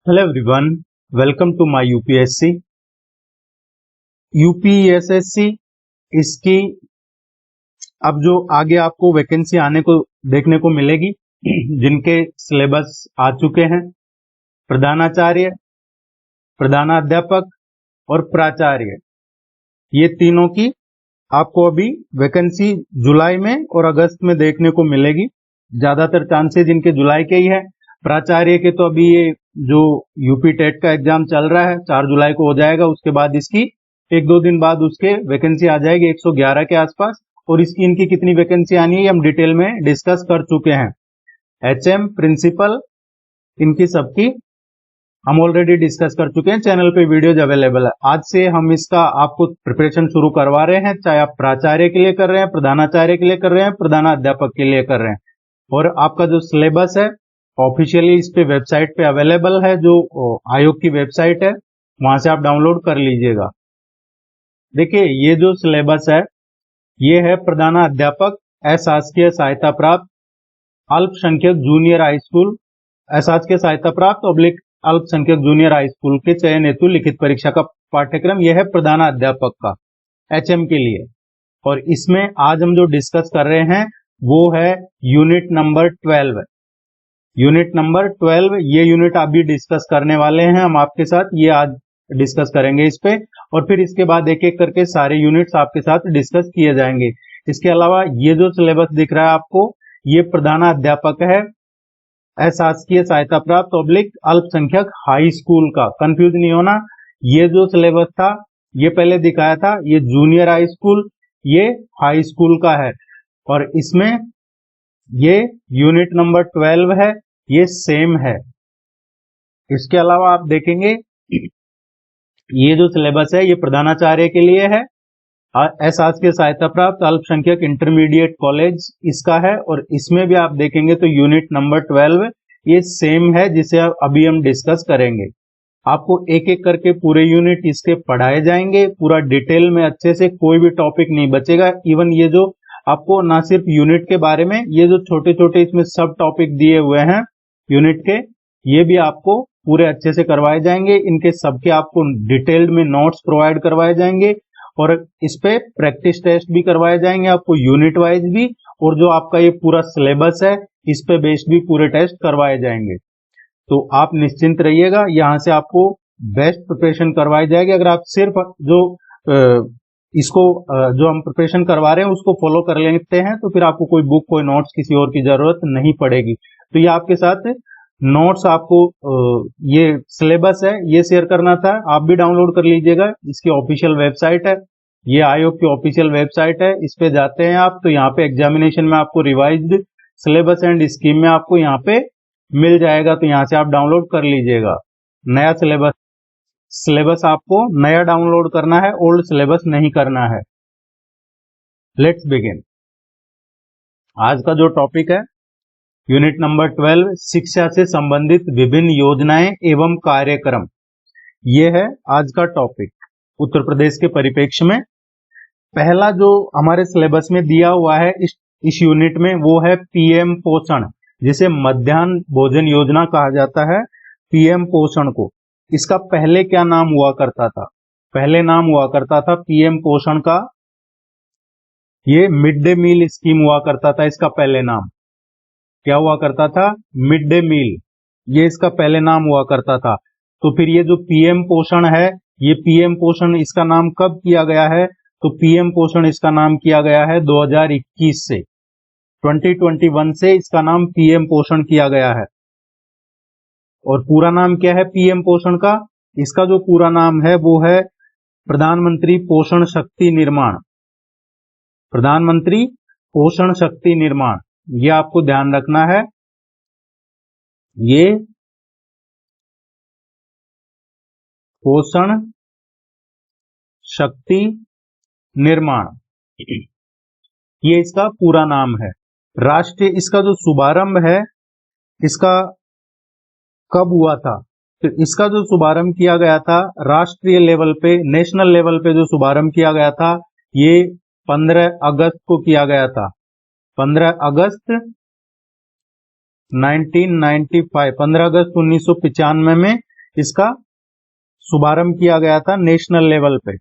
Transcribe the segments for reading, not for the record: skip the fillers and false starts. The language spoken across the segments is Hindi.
Hello everyone, welcome to my UPSC. UPSSC इसकी अब जो आगे आपको वैकेंसी आने को देखने को मिलेगी, जिनके सिलेबस आ चुके हैं, प्रधानाचार्य, प्रधानाध्यापक और प्राचार्य, ये तीनों की आपको अभी वैकेंसी जुलाई में और अगस्त में देखने को मिलेगी। ज्यादातर चांसेज इनके जुलाई के ही है। प्राचार्य के तो अभी ये जो यूपी टेट का एग्जाम चल रहा है 4 जुलाई को हो जाएगा, उसके बाद इसकी 1-2 दिन बाद उसके वैकेंसी आ जाएगी 111 के आसपास। और इसकी इनकी कितनी वैकेंसी आनी है हम डिटेल में डिस्कस कर चुके हैं। एचएम, प्रिंसिपल, इनकी सबकी हम ऑलरेडी डिस्कस कर चुके हैं, चैनल पे वीडियोज अवेलेबल है। आज से हम इसका आपको प्रिपरेशन शुरू करवा रहे हैं, चाहे आप प्राचार्य के लिए कर रहे हैं, प्रधानाचार्य के लिए कर रहे हैं, प्रधानाध्यापक के लिए कर रहे हैं। और आपका जो सिलेबस है ऑफिशियली इस पे वेबसाइट पे अवेलेबल है, जो आयोग की वेबसाइट है, वहां से आप डाउनलोड कर लीजिएगा। देखिए, ये जो सिलेबस है ये है प्रधानाध्यापक अशासकीय सहायता प्राप्त अल्पसंख्यक जूनियर हाई स्कूल, अशासकीय सहायता प्राप्त अल्पसंख्यक जूनियर हाई स्कूल के चयन हेतु लिखित परीक्षा का पाठ्यक्रम। यह है प्रधानाध्यापक का एचएम के लिए। और इसमें आज हम जो डिस्कस कर रहे हैं वो है यूनिट नंबर 12। यूनिट नंबर 12, ये यूनिट अभी डिस्कस करने वाले हैं हम आपके साथ, ये आज डिस्कस करेंगे इस पे। और फिर इसके बाद एक एक करके सारे यूनिट्स आपके साथ डिस्कस किए जाएंगे। इसके अलावा ये जो सिलेबस दिख रहा है आपको, ये प्रधानाध्यापक है अशासकीय सहायता प्राप्त अल्पसंख्यक हाई स्कूल का। कंफ्यूज नहीं होना, ये जो सिलेबस था ये पहले दिखाया था, ये जूनियर हाई स्कूल, ये हाई स्कूल का है। और इसमें ये यूनिट नंबर 12 है, ये सेम है। इसके अलावा आप देखेंगे ये जो सिलेबस है ये प्रधानाचार्य के लिए है, अशासकीय सहायता प्राप्त अल्पसंख्यक इंटरमीडिएट कॉलेज इसका है। और इसमें भी आप देखेंगे तो यूनिट नंबर 12 ये सेम है, जिसे अभी हम डिस्कस करेंगे। आपको एक एक करके पूरे यूनिट इसके पढ़ाए जाएंगे, पूरा डिटेल में अच्छे से, कोई भी टॉपिक नहीं बचेगा। इवन ये जो आपको ना सिर्फ यूनिट के बारे में, ये जो छोटे छोटे इसमें सब टॉपिक दिए हुए हैं यूनिट के, ये भी आपको पूरे अच्छे से करवाए जाएंगे। इनके सबके आपको डिटेल्ड में नोट्स प्रोवाइड करवाए जाएंगे और इस पे प्रैक्टिस टेस्ट भी करवाए जाएंगे आपको यूनिट वाइज भी। और जो आपका ये पूरा सिलेबस है इस पे बेस्ड भी पूरे टेस्ट करवाए जाएंगे। तो आप निश्चिंत रहिएगा, यहाँ से आपको बेस्ट प्रिपरेशन करवाई जाएगी। अगर आप सिर्फ जो इसको जो हम प्रिपरेशन करवा रहे हैं उसको फॉलो कर लेते हैं तो फिर आपको कोई बुक, कोई नोट्स किसी और की जरूरत नहीं पड़ेगी। तो ये आपके साथ नोट्स, आपको ये सिलेबस है ये शेयर करना था, आप भी डाउनलोड कर लीजिएगा। इसकी ऑफिशियल वेबसाइट है, ये आयोग की ऑफिशियल वेबसाइट है, इस पे जाते हैं आप तो यहाँ पे एग्जामिनेशन में आपको रिवाइज्ड सिलेबस एंड स्कीम में आपको यहाँ पे मिल जाएगा, तो यहाँ से आप डाउनलोड कर लीजिएगा। नया सिलेबस आपको नया डाउनलोड करना है, ओल्ड सिलेबस नहीं करना है। Let's begin. आज का जो टॉपिक है यूनिट नंबर 12, शिक्षा से संबंधित विभिन्न योजनाएं एवं कार्यक्रम, ये है आज का टॉपिक उत्तर प्रदेश के परिप्रेक्ष्य में। पहला जो हमारे सिलेबस में दिया हुआ है इस यूनिट में वो है पीएम पोषण, जिसे मध्याह्न भोजन योजना कहा जाता है। पीएम पोषण को, इसका पहले क्या नाम हुआ करता था? पहले नाम हुआ करता था पीएम पोषण का, ये मिड डे मील स्कीम हुआ करता था। इसका पहले नाम क्या हुआ करता था? मिड डे मील, ये इसका पहले नाम हुआ करता था। तो फिर ये जो पीएम पोषण है, ये पीएम पोषण इसका नाम कब किया गया है? तो पीएम पोषण इसका नाम किया गया है 2021 से, 2021 से इसका नाम पीएम पोषण किया गया है। और पूरा नाम क्या है पीएम पोषण का? इसका जो पूरा नाम है वो है प्रधानमंत्री पोषण शक्ति निर्माण। प्रधानमंत्री पोषण शक्ति निर्माण, ये आपको ध्यान रखना है। ये पोषण शक्ति निर्माण, ये इसका पूरा नाम है। राष्ट्रीय, इसका जो शुभारंभ है इसका कब हुआ था? तो इसका जो शुभारंभ किया गया था राष्ट्रीय लेवल पे, नेशनल लेवल पे जो शुभारंभ किया गया था ये 15 अगस्त को किया गया था। 15 अगस्त 1995, 15 अगस्त 1995 में इसका शुभारंभ किया गया था नेशनल लेवल पे।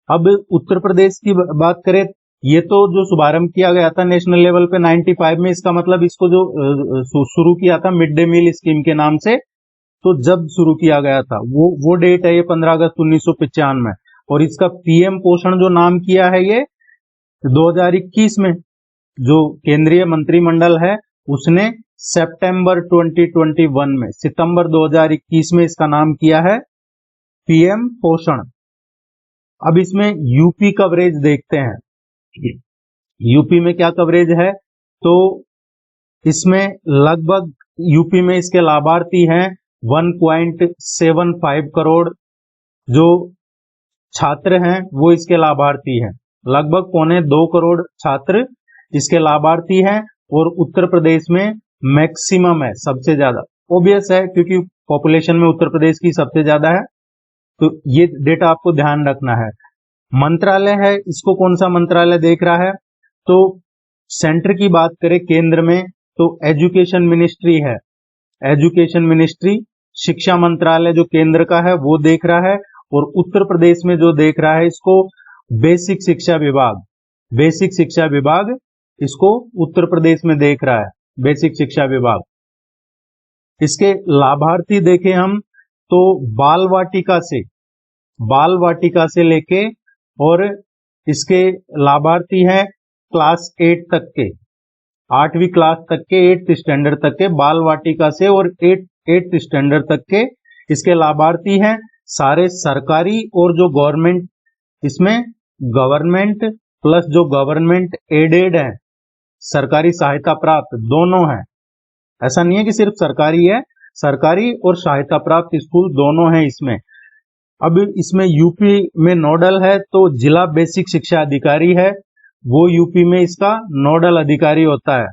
अब उत्तर प्रदेश की बात करें, ये तो जो शुभारंभ किया गया था नेशनल लेवल पे 95 में, इसका मतलब इसको जो शुरू किया था मिड डे मील स्कीम के नाम से, तो जब शुरू किया गया था वो डेट है ये 15 अगस्त 1995। और इसका पीएम पोषण जो नाम किया है ये 2021 में, जो केंद्रीय मंत्रिमंडल है उसने सितंबर 2021 में, सितंबर 2021 में इसका नाम किया है पीएम पोषण। अब इसमें यूपी कवरेज देखते हैं, यूपी में क्या कवरेज है। तो इसमें लगभग यूपी में इसके लाभार्थी हैं 1.75 करोड़, जो छात्र हैं वो इसके लाभार्थी हैं, लगभग 1.25 करोड़ छात्र इसके लाभार्थी हैं। और उत्तर प्रदेश में मैक्सिमम है, सबसे ज्यादा, ओबियस है क्योंकि पॉपुलेशन में उत्तर प्रदेश की सबसे ज्यादा है, तो ये डेटा आपको ध्यान रखना है। मंत्रालय है, इसको कौन सा मंत्रालय देख रहा है, तो सेंटर की बात करें केंद्र में तो एजुकेशन मिनिस्ट्री है, एजुकेशन मिनिस्ट्री। शिक्षा मंत्रालय जो केंद्र का है वो देख रहा है, और उत्तर प्रदेश में जो देख रहा है इसको बेसिक शिक्षा विभाग, बेसिक शिक्षा विभाग इसको उत्तर प्रदेश में देख रहा है, बेसिक शिक्षा विभाग। इसके लाभार्थी देखें हम तो बाल वाटिका से लेके, और इसके लाभार्थी हैं क्लास 8 तक के, 8वीं क्लास तक के, 8th स्टैंडर्ड तक के बाल वाटिका से, और 8th स्टैंडर्ड तक के इसके लाभार्थी हैं सारे सरकारी और जो गवर्नमेंट, इसमें गवर्नमेंट प्लस जो गवर्नमेंट एडेड है, सरकारी सहायता प्राप्त दोनों हैं। ऐसा नहीं है कि सिर्फ सरकारी है, सरकारी और सहायता प्राप्त स्कूल दोनों हैं इसमें। अब इसमें यूपी में नोडल है तो जिला बेसिक शिक्षा अधिकारी है, वो यूपी में इसका नोडल अधिकारी होता है।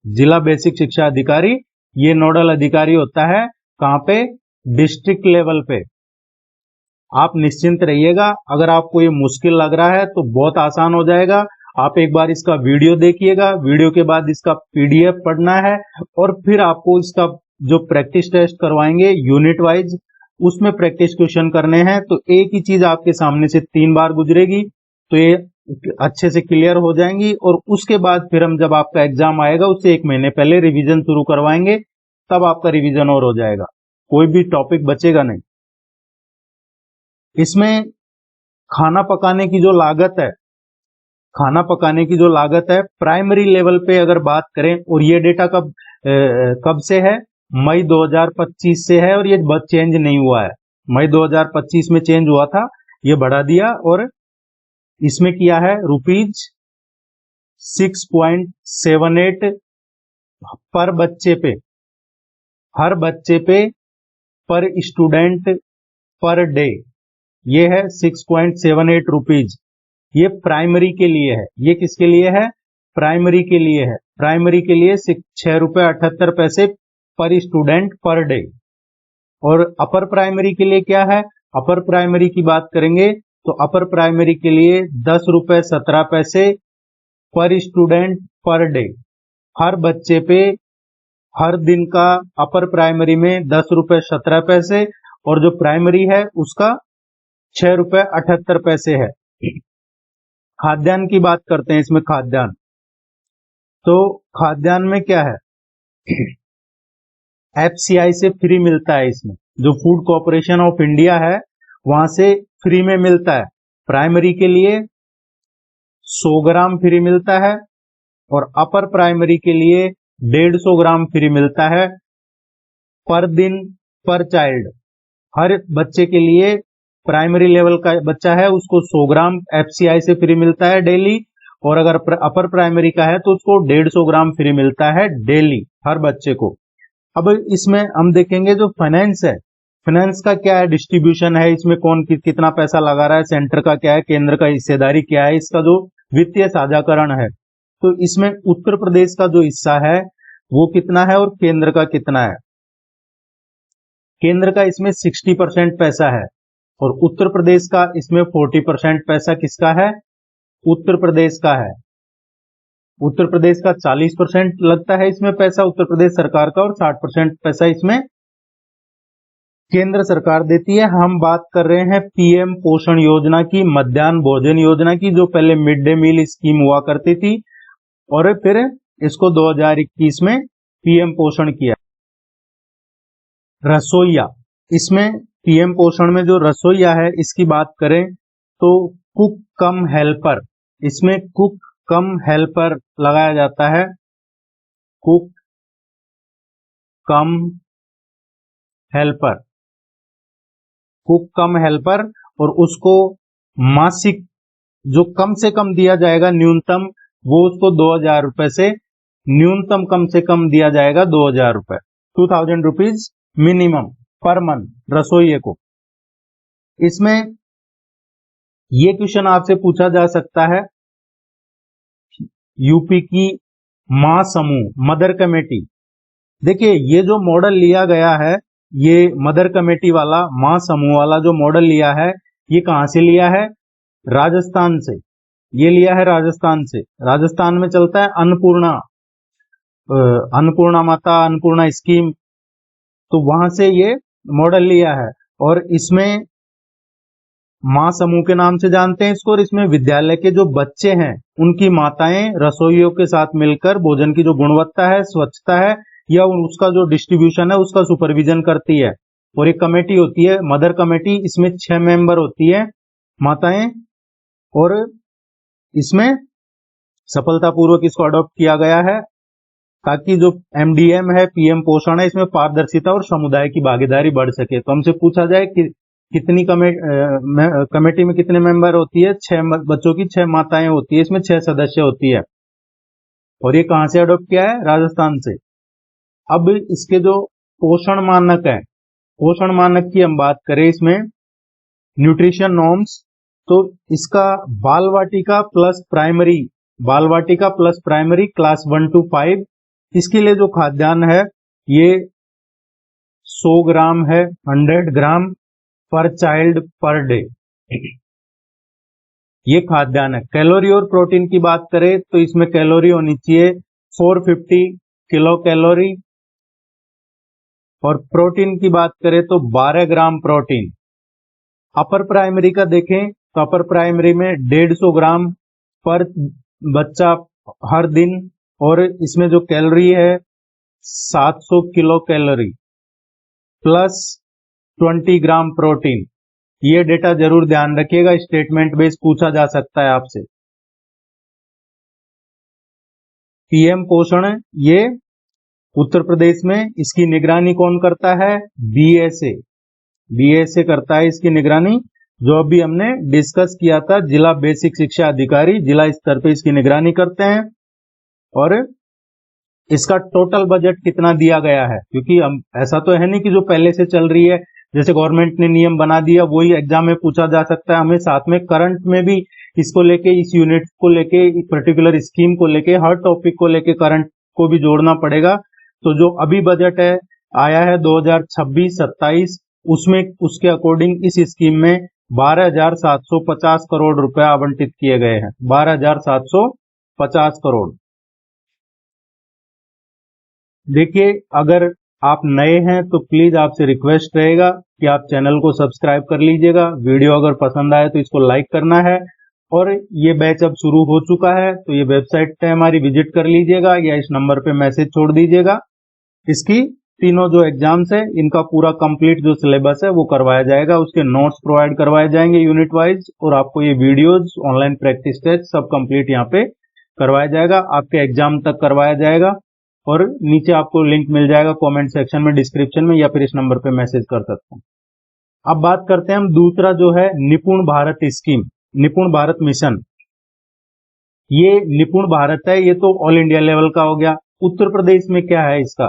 जिला बेसिक शिक्षा अधिकारी ये नोडल अधिकारी होता है, कहां पे, डिस्ट्रिक्ट लेवल पे। आप निश्चिंत रहिएगा, अगर आपको ये मुश्किल लग रहा है तो बहुत आसान हो जाएगा। आप एक बार इसका वीडियो देखिएगा, वीडियो के बाद इसका पीडीएफ पढ़ना है, और फिर आपको इसका जो प्रैक्टिस टेस्ट करवाएंगे यूनिट वाइज, उसमें प्रैक्टिस क्वेश्चन करने हैं। तो एक ही चीज आपके सामने से 3 बार गुजरेगी तो ये अच्छे से क्लियर हो जाएंगी, और उसके बाद फिर हम जब आपका एग्जाम आएगा उससे 1 महीने पहले रिवीजन शुरू करवाएंगे, तब आपका रिवीजन और हो जाएगा, कोई भी टॉपिक बचेगा नहीं। इसमें खाना पकाने की जो लागत है, खाना पकाने की जो लागत है प्राइमरी लेवल पे अगर बात करें, और ये डेटा कब से है, मई 2025 से है, और ये चेंज नहीं हुआ है, मई 2025 में चेंज हुआ था, ये बढ़ा दिया, और इसमें किया है ₹6.78 पर बच्चे पे, हर बच्चे पे, पर स्टूडेंट पर डे, ये है 6.78 रुपीज। ये प्राइमरी के लिए है, ये किसके लिए है, प्राइमरी के लिए है, प्राइमरी के लिए ₹6.78 पर स्टूडेंट पर डे। और अपर प्राइमरी के लिए क्या है, अपर प्राइमरी की बात करेंगे तो अपर प्राइमरी के लिए ₹10.17 पर स्टूडेंट पर डे, हर बच्चे पे हर दिन का अपर प्राइमरी में ₹10.17, और जो प्राइमरी है उसका ₹6.78 है। खाद्यान्न की बात करते हैं, इसमें खाद्यान्न, तो खाद्यान्न में क्या है, एफसीआई से फ्री मिलता है, इसमें जो फूड कॉर्पोरेशन ऑफ इंडिया है वहां से फ्री में मिलता है। प्राइमरी के लिए 100 ग्राम फ्री मिलता है, और अपर प्राइमरी के लिए 150 ग्राम फ्री मिलता है पर दिन, पर चाइल्ड। हर बच्चे के लिए, प्राइमरी लेवल का बच्चा है उसको 100 ग्राम एफसीआई से फ्री मिलता है डेली, और अगर अपर प्राइमरी का है तो उसको 150 ग्राम फ्री मिलता है डेली हर बच्चे को। अब इसमें हम देखेंगे जो फाइनेंस है, फाइनेंस का क्या है, डिस्ट्रीब्यूशन है, इसमें कौन कितना पैसा लगा रहा है, सेंटर का क्या है, केंद्र का हिस्सेदारी क्या है, इसका जो वित्तीय साझाकरण है। तो इसमें उत्तर प्रदेश का जो हिस्सा है वो कितना है और केंद्र का कितना है। केंद्र का इसमें 60% पैसा है, और उत्तर प्रदेश का इसमें 40% पैसा किसका है, उत्तर प्रदेश का है। उत्तर प्रदेश का 40% लगता है इसमें पैसा उत्तर प्रदेश सरकार का, और 60% पैसा इसमें केंद्र सरकार देती है। हम बात कर रहे हैं पीएम पोषण योजना की, मध्याह्न भोजन योजना की, जो पहले मिड डे मील स्कीम हुआ करती थी और फिर इसको 2021 में पीएम पोषण किया। रसोईया, इसमें पीएम पोषण में जो रसोईया है इसकी बात करें तो कुक कम हेल्पर, इसमें कुक कम हेल्पर लगाया जाता है, कुक कम हेल्पर, कुक कम हेल्पर, और उसको मासिक जो कम से कम दिया जाएगा न्यूनतम, वो उसको 2000 रुपए से न्यूनतम कम से कम दिया जाएगा 2000 रुपए, 2000 रुपीज मिनिमम पर मंथ रसोइये को। इसमें ये क्वेश्चन आपसे पूछा जा सकता है, यूपी की मां समूह मदर कमेटी, देखिए ये जो मॉडल लिया गया है, ये मदर कमेटी वाला मां समूह वाला जो मॉडल लिया है, ये कहां से लिया है? राजस्थान से। ये लिया है राजस्थान से। राजस्थान में चलता है अन्नपूर्णा माता अन्नपूर्णा स्कीम, तो वहां से ये मॉडल लिया है। और इसमें मां समूह के नाम से जानते हैं इसको, और इसमें विद्यालय के जो बच्चे हैं उनकी माताएं रसोइयों के साथ मिलकर भोजन की जो गुणवत्ता है, स्वच्छता है, या उसका जो डिस्ट्रीब्यूशन है उसका सुपरविजन करती है। और एक कमेटी होती है मदर कमेटी, इसमें 6 मेंबर होती है माताएं, और इसमें सफलतापूर्वक इसको अडॉप्ट किया गया है ताकि जो एमडीएम है, पीएम पोषण है, इसमें पारदर्शिता और समुदाय की भागीदारी बढ़ सके। तो हमसे पूछा जाए कि कितनी कमेटी में कितने मेंबर होती है? 6 बच्चों की 6 माताएं होती है, इसमें 6 सदस्य होती है। और ये कहां से अडॉप्ट किया है? राजस्थान से। अब इसके जो पोषण मानक है, पोषण मानक की हम बात करें, इसमें न्यूट्रिशन नॉर्म्स, तो इसका बाल वाटिका प्लस प्राइमरी क्लास 1 to 5, इसके लिए जो खाद्यान्न है ये 100 ग्राम है, 100 ग्राम पर चाइल्ड पर डे, ये खाद्यान्न है। कैलोरी और प्रोटीन की बात करें तो इसमें कैलोरी होनी चाहिए 450 किलो कैलोरी, और प्रोटीन की बात करें तो 12 ग्राम प्रोटीन। अपर प्राइमरी का देखें तो अपर प्राइमरी में 150 ग्राम पर बच्चा हर दिन, और इसमें जो कैलोरी है 700 kilo calorie plus 20 gram protein. ये डेटा जरूर ध्यान रखिएगा, स्टेटमेंट बेस पूछा जा सकता है आपसे। पीएम पोषण ये उत्तर प्रदेश में, इसकी निगरानी कौन करता है? बीएसए करता है इसकी निगरानी, जो अभी हमने डिस्कस किया था, जिला बेसिक शिक्षा अधिकारी जिला स्तर पे इसकी निगरानी करते हैं। और इसका टोटल बजट कितना दिया गया है, क्योंकि हम ऐसा तो है नहीं कि जो पहले से चल रही है, जैसे गवर्नमेंट ने नियम बना दिया वही एग्जाम में पूछा जा सकता है। हमें साथ में करंट में भी इसको लेके, इस यूनिट को लेके, पर्टिकुलर स्कीम को लेके, हर टॉपिक को लेके करंट को भी जोड़ना पड़ेगा। तो जो अभी बजट है आया है 2026-27, उसमें उसके अकॉर्डिंग इस स्कीम में 12,750 करोड़ रुपए आवंटित किए गए हैं। 12,750 करोड़। देखिए, अगर आप नए हैं तो प्लीज आपसे रिक्वेस्ट रहेगा कि आप चैनल को सब्सक्राइब कर लीजिएगा। वीडियो अगर पसंद आए तो इसको लाइक करना है। और ये बैच अब शुरू हो चुका है, तो ये वेबसाइट पे हमारी विजिट कर लीजिएगा या इस नंबर पे मैसेज छोड़ दीजिएगा। इसकी तीनों जो एग्जाम्स है, इनका पूरा कंप्लीट जो सिलेबस है वो करवाया जाएगा, उसके नोट्स प्रोवाइड करवाए जाएंगे यूनिट वाइज, और आपको ये वीडियोज, ऑनलाइन प्रैक्टिस टेस्ट सब कंप्लीट यहाँ पे करवाया जाएगा, आपके एग्जाम तक करवाया जाएगा। और नीचे आपको लिंक मिल जाएगा कमेंट सेक्शन में, डिस्क्रिप्शन में, या फिर इस नंबर पे मैसेज कर सकते हैं। अब बात करते हैं हम दूसरा जो है निपुण भारत स्कीम, निपुण भारत मिशन। ये निपुण भारत है, ये तो ऑल इंडिया लेवल का हो गया। उत्तर प्रदेश में क्या है इसका,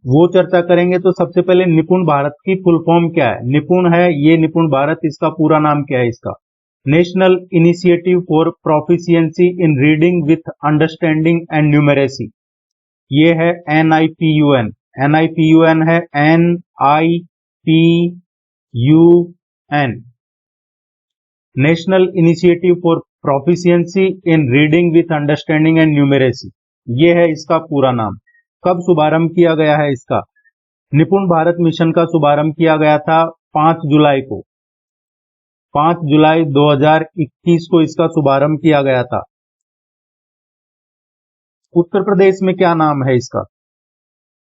वो चर्चा करेंगे। तो सबसे पहले निपुण भारत की फुल फॉर्म क्या है? निपुण है ये निपुण भारत, इसका पूरा नाम क्या है इसका? National initiative for proficiency in reading with understanding and numeracy. ये है NIPUN, NIPUN है NIPUN, national initiative for proficiency in reading with understanding and numeracy. ये है इसका पूरा नाम। कब शुभारंभ किया गया है इसका? निपुण भारत मिशन का शुभारंभ किया गया था 5 जुलाई को, 5 जुलाई 2021 को इसका शुभारंभ किया गया था। उत्तर प्रदेश में क्या नाम है इसका?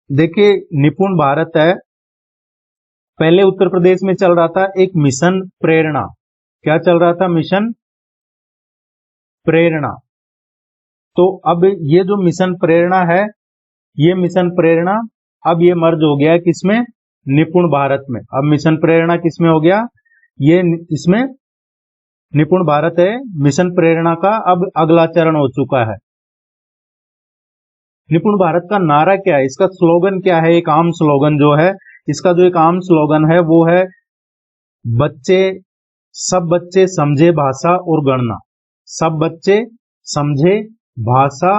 देखिए, निपुण भारत है, पहले उत्तर प्रदेश में चल रहा था एक मिशन प्रेरणा। क्या चल रहा था? मिशन प्रेरणा। तो अब ये जो मिशन प्रेरणा है, ये मिशन प्रेरणा अब ये मर्ज हो गया है किसमें? निपुण भारत में। अब मिशन प्रेरणा किसमें हो गया? ये इसमें निपुण भारत है, मिशन प्रेरणा का अब अगला चरण हो चुका है। निपुण भारत का नारा क्या है? इसका स्लोगन क्या है? एक आम स्लोगन जो है, इसका जो एक आम स्लोगन है वो है सब बच्चे समझे भाषा और गणना। सब बच्चे समझे भाषा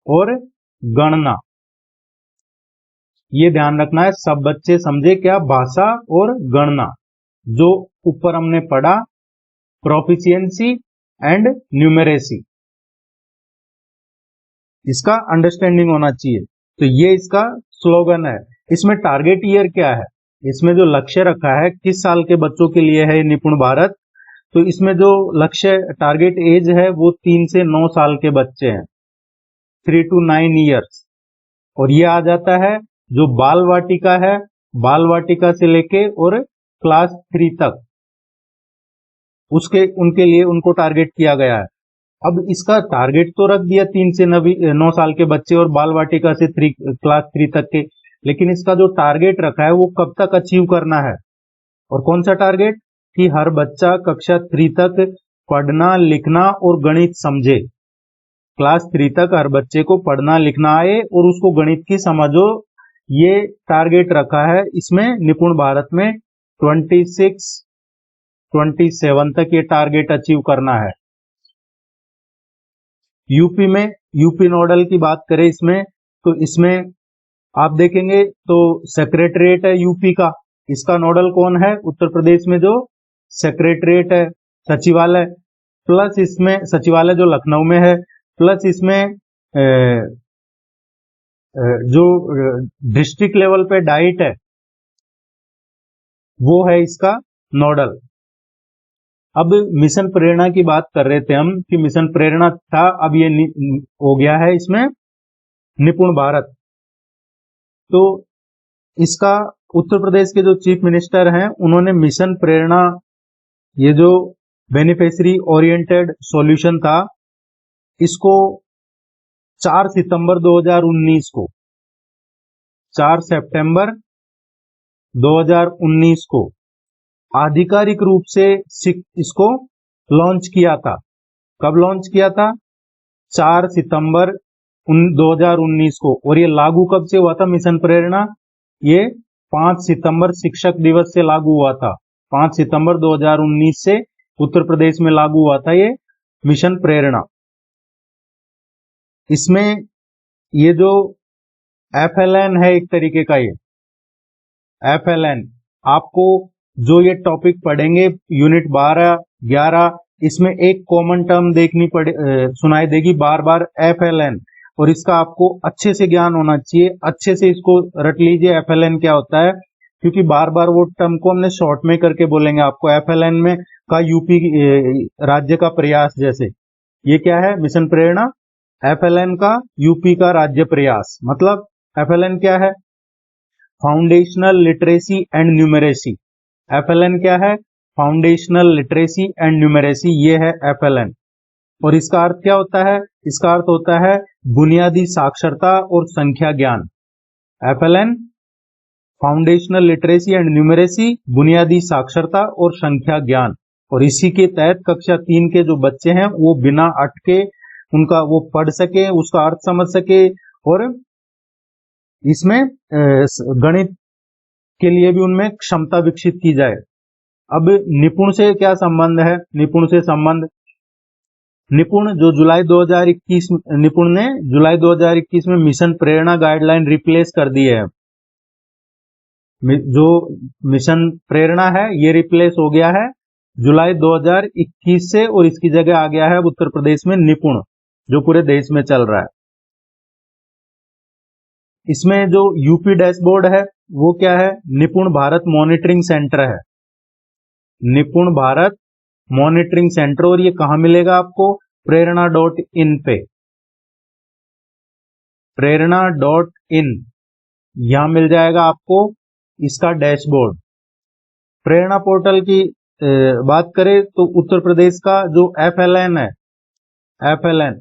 और गणना, ये ध्यान रखना है। सब बच्चे समझे क्या? भाषा और गणना। जो ऊपर हमने पढ़ा, प्रोफिशिएंसी एंड न्यूमेरेसी, इसका अंडरस्टैंडिंग होना चाहिए। तो ये इसका स्लोगन है। इसमें टारगेट ईयर क्या है? इसमें जो लक्ष्य रखा है किस साल के बच्चों के लिए है निपुण भारत? तो इसमें जो लक्ष्य टारगेट एज है वो 3 से 9 साल के बच्चे हैं, 3 to 9 ईयर्स। और ये आ जाता है जो बाल वाटिका है, बाल वाटिका से लेके और क्लास 3 तक, उनके लिए उनको टारगेट किया गया है। अब इसका टारगेट तो रख दिया 3 से 9 साल के बच्चे और बाल वाटिका से क्लास 3 तक के, लेकिन इसका जो टारगेट रखा है वो कब तक अचीव करना है? और कौन सा टारगेट? कि हर बच्चा कक्षा 3 तक पढ़ना लिखना और गणित समझे। क्लास 3 तक हर बच्चे को पढ़ना लिखना आए और उसको गणित की समझ हो, ये टारगेट रखा है इसमें निपुण भारत में। 26, 27 तक ये टारगेट अचीव करना है। यूपी में, यूपी नोडल की बात करें इसमें, तो इसमें आप देखेंगे तो सेक्रेटरीट है यूपी का, इसका नोडल कौन है? उत्तर प्रदेश में जो सेक्रेटरीट है, सचिवालय, प्लस इसमें सचिवालय जो लखनऊ में है, प्लस इसमें जो डिस्ट्रिक्ट लेवल पे डाइट है वो है इसका नोडल। अब मिशन प्रेरणा की बात कर रहे थे हम कि मिशन प्रेरणा था, अब ये हो गया है इसमें निपुण भारत। तो इसका उत्तर प्रदेश के जो चीफ मिनिस्टर हैं उन्होंने मिशन प्रेरणा, ये जो बेनिफिशियरी ओरिएंटेड सॉल्यूशन था, इसको 4 सितंबर 2019 को, 4 सितंबर 2019 को आधिकारिक रूप से इसको लॉन्च किया था। कब लॉन्च किया था? 4 सितंबर 2019 को। और ये लागू कब से हुआ था मिशन प्रेरणा? ये 5 सितंबर शिक्षक दिवस से लागू हुआ था। 5 सितंबर 2019 से उत्तर प्रदेश में लागू हुआ था ये मिशन प्रेरणा। इसमें ये जो FLN है एक तरीके का, ये FLN आपको जो ये टॉपिक पढ़ेंगे यूनिट 12, 11, इसमें एक कॉमन टर्म सुनाई देगी बार बार, FLN, और इसका आपको अच्छे से ज्ञान होना चाहिए, अच्छे से इसको रट लीजिए FLN क्या होता है, क्योंकि बार बार वो टर्म को हमने शॉर्ट में करके बोलेंगे आपको। FLN में का यूपी राज्य का प्रयास, जैसे ये क्या है मिशन प्रेरणा, FLN का यूपी का राज्य प्रयास। मतलब FLN क्या है? Foundational literacy and numeracy. FLN क्या है? फाउंडेशनल लिटरेसी एंड न्यूमेरेसी, ये है FLN। और इसका अर्थ क्या होता है? इसका अर्थ होता है बुनियादी साक्षरता और संख्या ज्ञान। FLN foundational literacy and numeracy, बुनियादी साक्षरता और संख्या ज्ञान। और इसी के तहत कक्षा 3 के जो बच्चे हैं वो बिना अटके उनका वो पढ़ सके, उसका अर्थ समझ सके, और इसमें गणित के लिए भी उनमें क्षमता विकसित की जाए। अब निपुण से क्या संबंध है? निपुण से संबंध, निपुण जो जुलाई 2021, निपुण ने जुलाई 2021 में मिशन प्रेरणा गाइडलाइन रिप्लेस कर दी है। जो मिशन प्रेरणा है ये रिप्लेस हो गया है जुलाई 2021 से, और इसकी जगह आ गया है उत्तर प्रदेश में निपुण, जो पूरे देश में चल रहा है। इसमें जो यूपी डैशबोर्ड है वो क्या है, निपुण भारत मॉनिटरिंग सेंटर है, निपुण भारत मॉनिटरिंग सेंटर। और ये कहां मिलेगा आपको, प्रेरणा.in पे, प्रेरणा.in यहां मिल जाएगा आपको इसका डैशबोर्ड। प्रेरणा पोर्टल की बात करें तो उत्तर प्रदेश का जो FLN है, FLN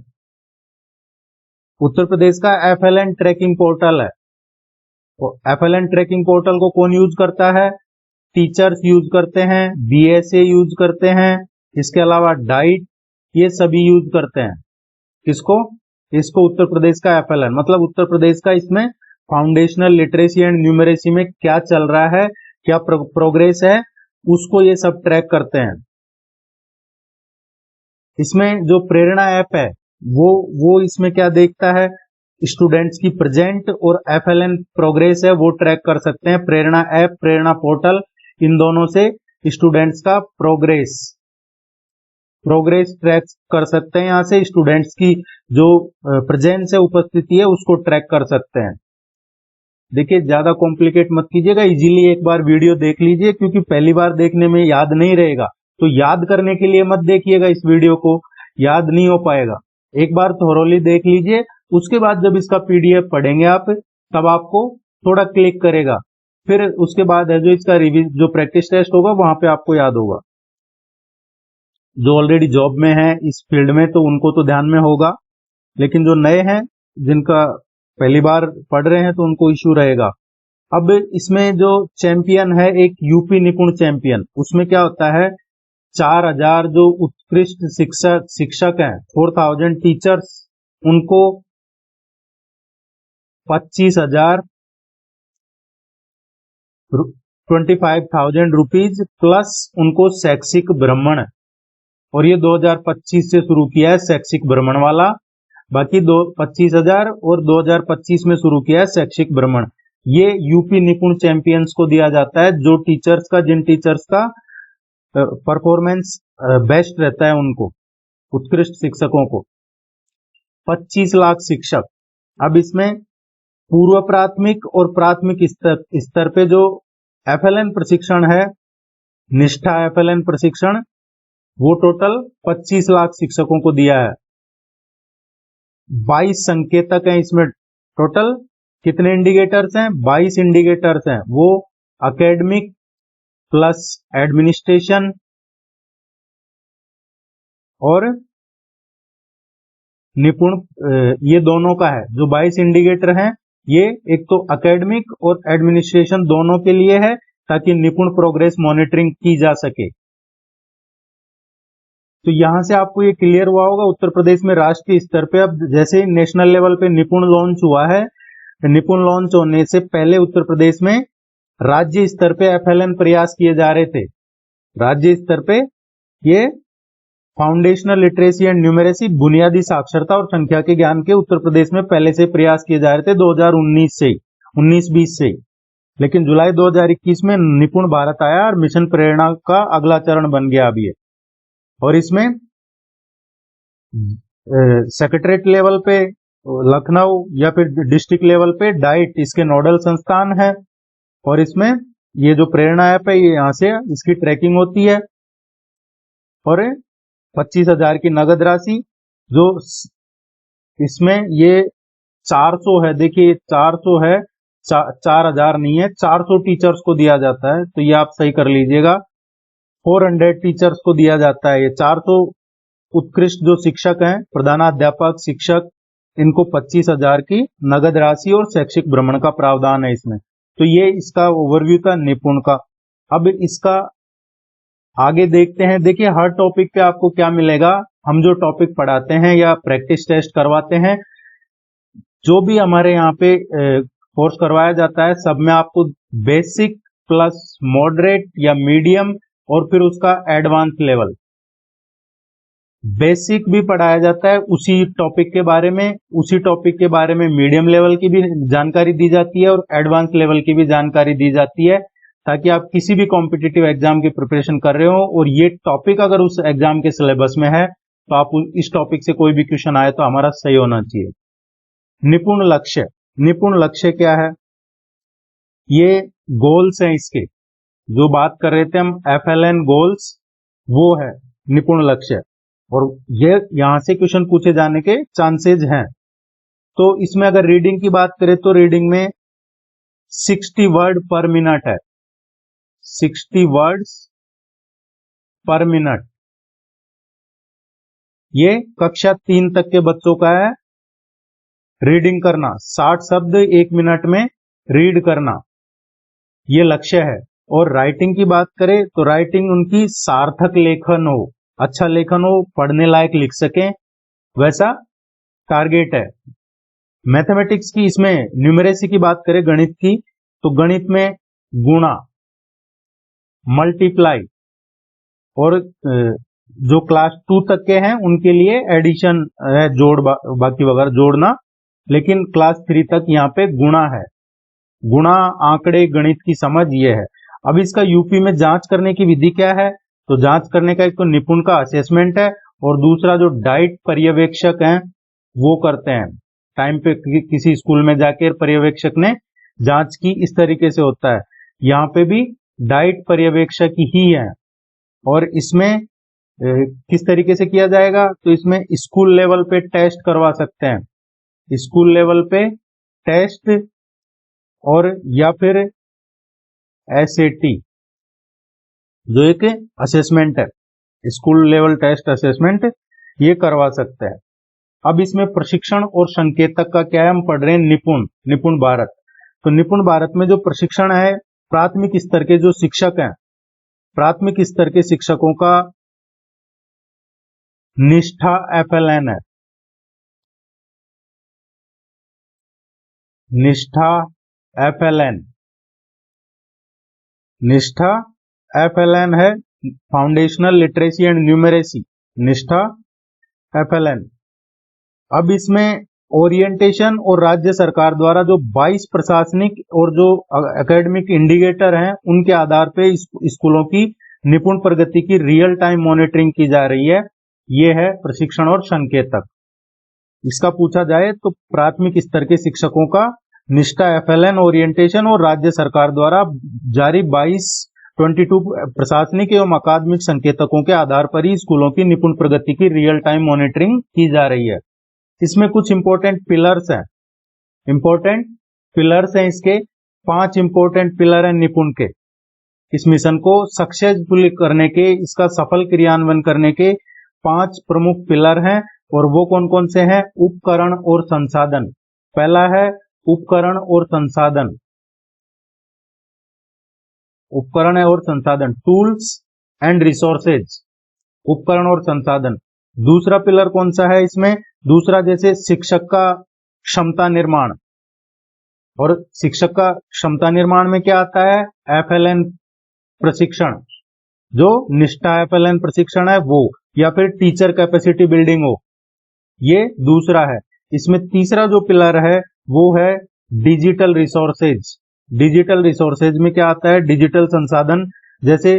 उत्तर प्रदेश का FLN ट्रैकिंग पोर्टल है। तो FLN ट्रैकिंग पोर्टल को कौन यूज करता है, टीचर्स यूज करते हैं, BSA यूज करते हैं, इसके अलावा डाइट, ये सभी यूज करते हैं। किसको, इसको उत्तर प्रदेश का FLN, मतलब उत्तर प्रदेश का इसमें फाउंडेशनल लिटरेसी एंड न्यूमरेसी में क्या चल रहा है, क्या प्रोग्रेस है, उसको ये सब ट्रैक करते हैं। इसमें जो प्रेरणा ऐप है वो इसमें क्या देखता है, स्टूडेंट्स की प्रेजेंट और FLN प्रोग्रेस है वो ट्रैक कर सकते हैं। प्रेरणा ऐप, प्रेरणा पोर्टल, इन दोनों से स्टूडेंट्स का प्रोग्रेस ट्रैक कर सकते हैं। यहां से स्टूडेंट्स की जो प्रेजेंस है, उपस्थिति है, उसको ट्रैक कर सकते हैं। देखिए ज्यादा कॉम्प्लिकेट मत कीजिएगा, इजीली एक बार वीडियो देख लीजिए, क्योंकि पहली बार देखने में याद नहीं रहेगा। तो याद करने के लिए मत देखिएगा इस वीडियो को, याद नहीं हो पाएगा। एक बार थोरोली देख लीजिए, उसके बाद जब इसका PDF पढ़ेंगे आप, तब आपको थोड़ा क्लिक करेगा। फिर उसके बाद है जो इसका जो प्रैक्टिस टेस्ट होगा वहां पे आपको याद होगा। जो ऑलरेडी जॉब में है इस फील्ड में तो उनको तो ध्यान में होगा, लेकिन जो नए हैं, जिनका पहली बार पढ़ रहे हैं, तो उनको इश्यू रहेगा। अब इसमें जो चैंपियन है, एक यूपी निपुण चैंपियन, उसमें क्या होता है, 4000 जो उत्कृष्ट शिक्षक हैं, 4000 टीचर्स, उनको 25,000 25,000 रुपीज प्लस उनको शैक्षिक भ्रमण, और ये 2025 से शुरू किया है शैक्षिक भ्रमण वाला। बाकी 25,000 और 2025 में शुरू किया है शैक्षिक भ्रमण। ये यूपी निपुण चैंपियंस को दिया जाता है, जो टीचर्स का, जिन टीचर्स का परफॉर्मेंस बेस्ट रहता है, उनको, उत्कृष्ट शिक्षकों को 25 लाख शिक्षक। अब इसमें पूर्व प्राथमिक और प्राथमिक स्तर पे जो FLN प्रशिक्षण है, निष्ठा FLN प्रशिक्षण, वो टोटल 25 लाख शिक्षकों को दिया है। 22 संकेतक हैं इसमें। टोटल कितने इंडिकेटर्स हैं, 22 इंडिकेटर्स हैं। वो एकेडमिक प्लस एडमिनिस्ट्रेशन और निपुण, ये दोनों का है। जो 22 इंडिकेटर हैं, ये एक तो एकेडमिक और एडमिनिस्ट्रेशन दोनों के लिए है, ताकि निपुण प्रोग्रेस मॉनिटरिंग की जा सके। तो यहां से आपको ये क्लियर हुआ होगा, उत्तर प्रदेश में राष्ट्रीय स्तर पे, अब जैसे नेशनल लेवल पे निपुण लॉन्च हुआ है, निपुण लॉन्च होने से पहले उत्तर प्रदेश में राज्य स्तर पे FLN प्रयास किए जा रहे थे। राज्य स्तर पे ये फाउंडेशनल लिटरेसी एंड न्यूमरेसी, बुनियादी साक्षरता और संख्या के ज्ञान के उत्तर प्रदेश में पहले से प्रयास किए जा रहे थे 2019 से, 19-20 से। लेकिन जुलाई 2021 में निपुण भारत आया और मिशन प्रेरणा का अगला चरण बन गया अभी। और इसमें सेक्रेटरीट लेवल पे लखनऊ या फिर डिस्ट्रिक्ट लेवल पे डाइट इसके नोडल संस्थान है। और इसमें ये जो प्रेरणा ऐप है, ये यहां से इसकी ट्रैकिंग होती है। और 25,000 की नगद राशि, जो इसमें ये 400 है, देखिए 400 है, 4,000 नहीं है, 400 टीचर्स को दिया जाता है। तो ये आप सही कर लीजिएगा, 400 टीचर्स को दिया जाता है। ये 400 उत्कृष्ट जो शिक्षक हैं, प्रधानाध्यापक, शिक्षक, इनको 25,000 की नगद राशि और शैक्षिक भ्रमण का प्रावधान है इसमें। तो ये इसका ओवरव्यू था निपुण का। अब इसका आगे देखते हैं। देखिए हर टॉपिक पे आपको क्या मिलेगा, हम जो टॉपिक पढ़ाते हैं या प्रैक्टिस टेस्ट करवाते हैं, जो भी हमारे यहाँ पे कोर्स करवाया जाता है, सब में आपको बेसिक प्लस मॉडरेट या मीडियम और फिर उसका एडवांस लेवल, बेसिक भी पढ़ाया जाता है उसी टॉपिक के बारे में, उसी टॉपिक के बारे में मीडियम लेवल की भी जानकारी दी जाती है और एडवांस लेवल की भी जानकारी दी जाती है, ताकि आप किसी भी कॉम्पिटिटिव एग्जाम की प्रिपरेशन कर रहे हो और ये टॉपिक अगर उस एग्जाम के सिलेबस में है, तो आप इस टॉपिक से कोई भी क्वेश्चन आए तो हमारा सही होना चाहिए। निपुण लक्ष्य, निपुण लक्ष्य क्या है? ये गोल्स हैं इसके, जो बात कर रहे थे हम FLN गोल्स, वो है निपुण लक्ष्य, और ये यहां से क्वेश्चन पूछे जाने के चांसेस हैं। तो इसमें अगर रीडिंग की बात करें तो रीडिंग में 60 वर्ड पर मिनट है, 60 वर्ड्स पर मिनट। ये कक्षा 3 तक के बच्चों का है रीडिंग करना, 60 शब्द 1 मिनट में रीड करना, ये लक्ष्य है। और राइटिंग की बात करें तो राइटिंग उनकी सार्थक लेखन हो, अच्छा लेखन हो, पढ़ने लायक लिख सकें, वैसा टारगेट है। मैथमेटिक्स की, इसमें न्यूमेरेसी की बात करें गणित की, तो गणित में गुणा, मल्टीप्लाई, और जो क्लास 2 तक के हैं उनके लिए एडिशन है, जोड़, बाकी वगैरह जोड़ना, लेकिन क्लास 3 तक यहाँ पे गुणा है, गुणा, आंकड़े, गणित की समझ ये है। अब इसका यूपी में जांच करने की विधि क्या है? तो जांच करने का एक तो निपुण का असेसमेंट है, और दूसरा जो डाइट पर्यवेक्षक हैं वो करते हैं, टाइम पे किसी स्कूल में जाकर पर्यवेक्षक ने जांच की, इस तरीके से होता है। यहाँ पे भी डाइट पर्यवेक्षक ही है, और इसमें किस तरीके से किया जाएगा? तो इसमें स्कूल लेवल पे टेस्ट करवा सकते हैं, स्कूल लेवल पे टेस्ट, और या फिर SAT, जो एक असेसमेंट है, स्कूल लेवल टेस्ट असेसमेंट, ये करवा सकते हैं। अब इसमें प्रशिक्षण और संकेतक का क्या है? हम पढ़ रहे हैं निपुण भारत। तो निपुण भारत में जो प्रशिक्षण है, प्राथमिक स्तर के जो शिक्षक हैं, प्राथमिक स्तर के शिक्षकों का निष्ठा FLN है, निष्ठा FLN, निष्ठा FLN है, फाउंडेशनल लिटरेसी एंड न्यूमेरेसी, निष्ठा FLN। अब इसमें ओरिएंटेशन और राज्य सरकार द्वारा जो 22 प्रशासनिक और जो एकेडमिक इंडिकेटर हैं, उनके आधार पे स्कूलों की निपुण प्रगति की रियल टाइम मॉनिटरिंग की जा रही है। ये है प्रशिक्षण और संकेतक। इसका पूछा जाए तो प्राथमिक स्तर के शिक्षकों का निष्ठा FLN, ओरिएंटेशन और राज्य सरकार द्वारा जारी 22 प्रशासनिक एवं अकादमिक संकेतकों के आधार पर ही स्कूलों की निपुण प्रगति की रियल टाइम मॉनिटरिंग की जा रही है। इसमें कुछ इंपॉर्टेंट पिलर्स हैं, इंपॉर्टेंट पिलर्स हैं इसके, 5 इंपॉर्टेंट पिलर हैं निपुण के। इस मिशन को सक्सेसफुल करने के, इसका सफल क्रियान्वयन करने के 5 प्रमुख पिलर हैं, और वो कौन कौन से हैं? उपकरण और संसाधन। पहला है उपकरण और संसाधन, उपकरण और संसाधन, टूल्स एंड रिसोर्सेज, उपकरण और संसाधन। दूसरा पिलर कौन सा है इसमें? दूसरा जैसे शिक्षक का क्षमता निर्माण, और शिक्षक का क्षमता निर्माण में क्या आता है? FLN प्रशिक्षण, जो निष्ठा FLN प्रशिक्षण है वो, या फिर टीचर कैपेसिटी बिल्डिंग हो, ये दूसरा है। इसमें तीसरा जो पिलर है वो है डिजिटल रिसोर्सेज। डिजिटल रिसोर्सेज में क्या आता है? डिजिटल संसाधन, जैसे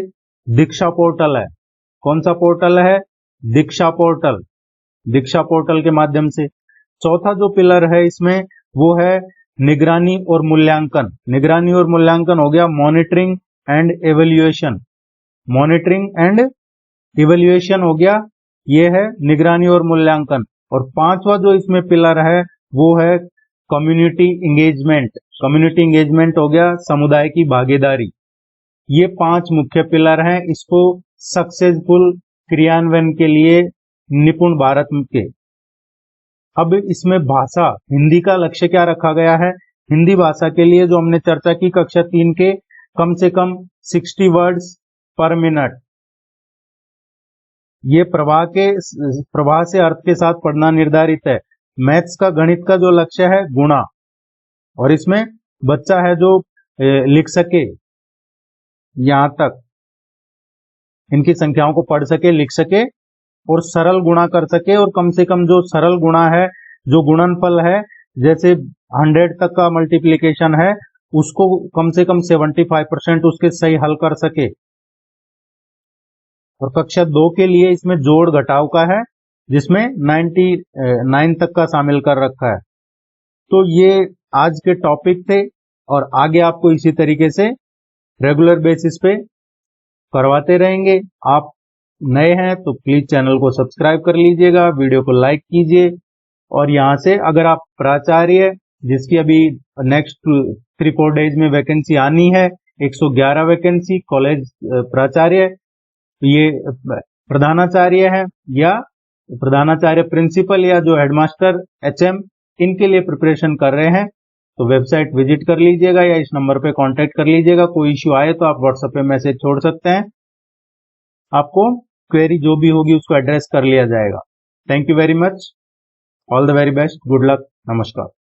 दीक्षा पोर्टल है, कौन सा पोर्टल है? दीक्षा पोर्टल, दीक्षा पोर्टल के माध्यम से। चौथा जो पिलर है इसमें वो है निगरानी और मूल्यांकन। निगरानी और मूल्यांकन हो गया monitoring and evaluation, monitoring and evaluation हो गया, ये है निगरानी और मूल्यांकन। और पांचवा जो इसमें पिलर है वो है कम्युनिटी इंगेजमेंट। कम्युनिटी इंगेजमेंट हो गया समुदाय की भागीदारी। ये 5 मुख्य पिलर हैं इसको सक्सेसफुल क्रियान्वयन के लिए निपुण भारत के। अब इसमें भाषा, हिंदी का लक्ष्य क्या रखा गया है? हिंदी भाषा के लिए जो हमने चर्चा की कक्षा 3 के, कम से कम 60 वर्ड्स पर मिनट, ये प्रवाह से अर्थ के साथ पढ़ना निर्धारित है। मैथ्स का, गणित का जो लक्ष्य है गुणा, और इसमें बच्चा है जो लिख सके, यहां तक इनकी संख्याओं को पढ़ सके, लिख सके और सरल गुणा कर सके, और कम से कम जो सरल गुणा है, जो गुणनफल है, जैसे 100 तक का मल्टीप्लिकेशन है, उसको कम से कम 75% उसके सही हल कर सके। और कक्षा 2 के लिए इसमें जोड़ घटाव का है, जिसमें 99 तक का शामिल कर रखा है। तो ये आज के टॉपिक थे और आगे आपको इसी तरीके से रेगुलर बेसिस पे करवाते रहेंगे। आप नए हैं तो प्लीज चैनल को सब्सक्राइब कर लीजिएगा, वीडियो को लाइक कीजिए। और यहाँ से अगर आप प्राचार्य जिसकी अभी नेक्स्ट 3-4 डेज में वैकेंसी आनी है, 111 वैकेंसी कॉलेज प्राचार्य, ये प्रधानाचार्य है या प्रधानाचार्य प्रिंसिपल या जो हेडमास्टर एचएम, इनके लिए प्रिपरेशन कर रहे हैं तो वेबसाइट विजिट कर लीजिएगा या इस नंबर पे कांटेक्ट कर लीजिएगा। कोई इश्यू आए तो आप व्हाट्सएप पे मैसेज छोड़ सकते हैं, आपको क्वेरी जो भी होगी उसको एड्रेस कर लिया जाएगा। Thank you very much, all the very best, good luck, नमस्कार।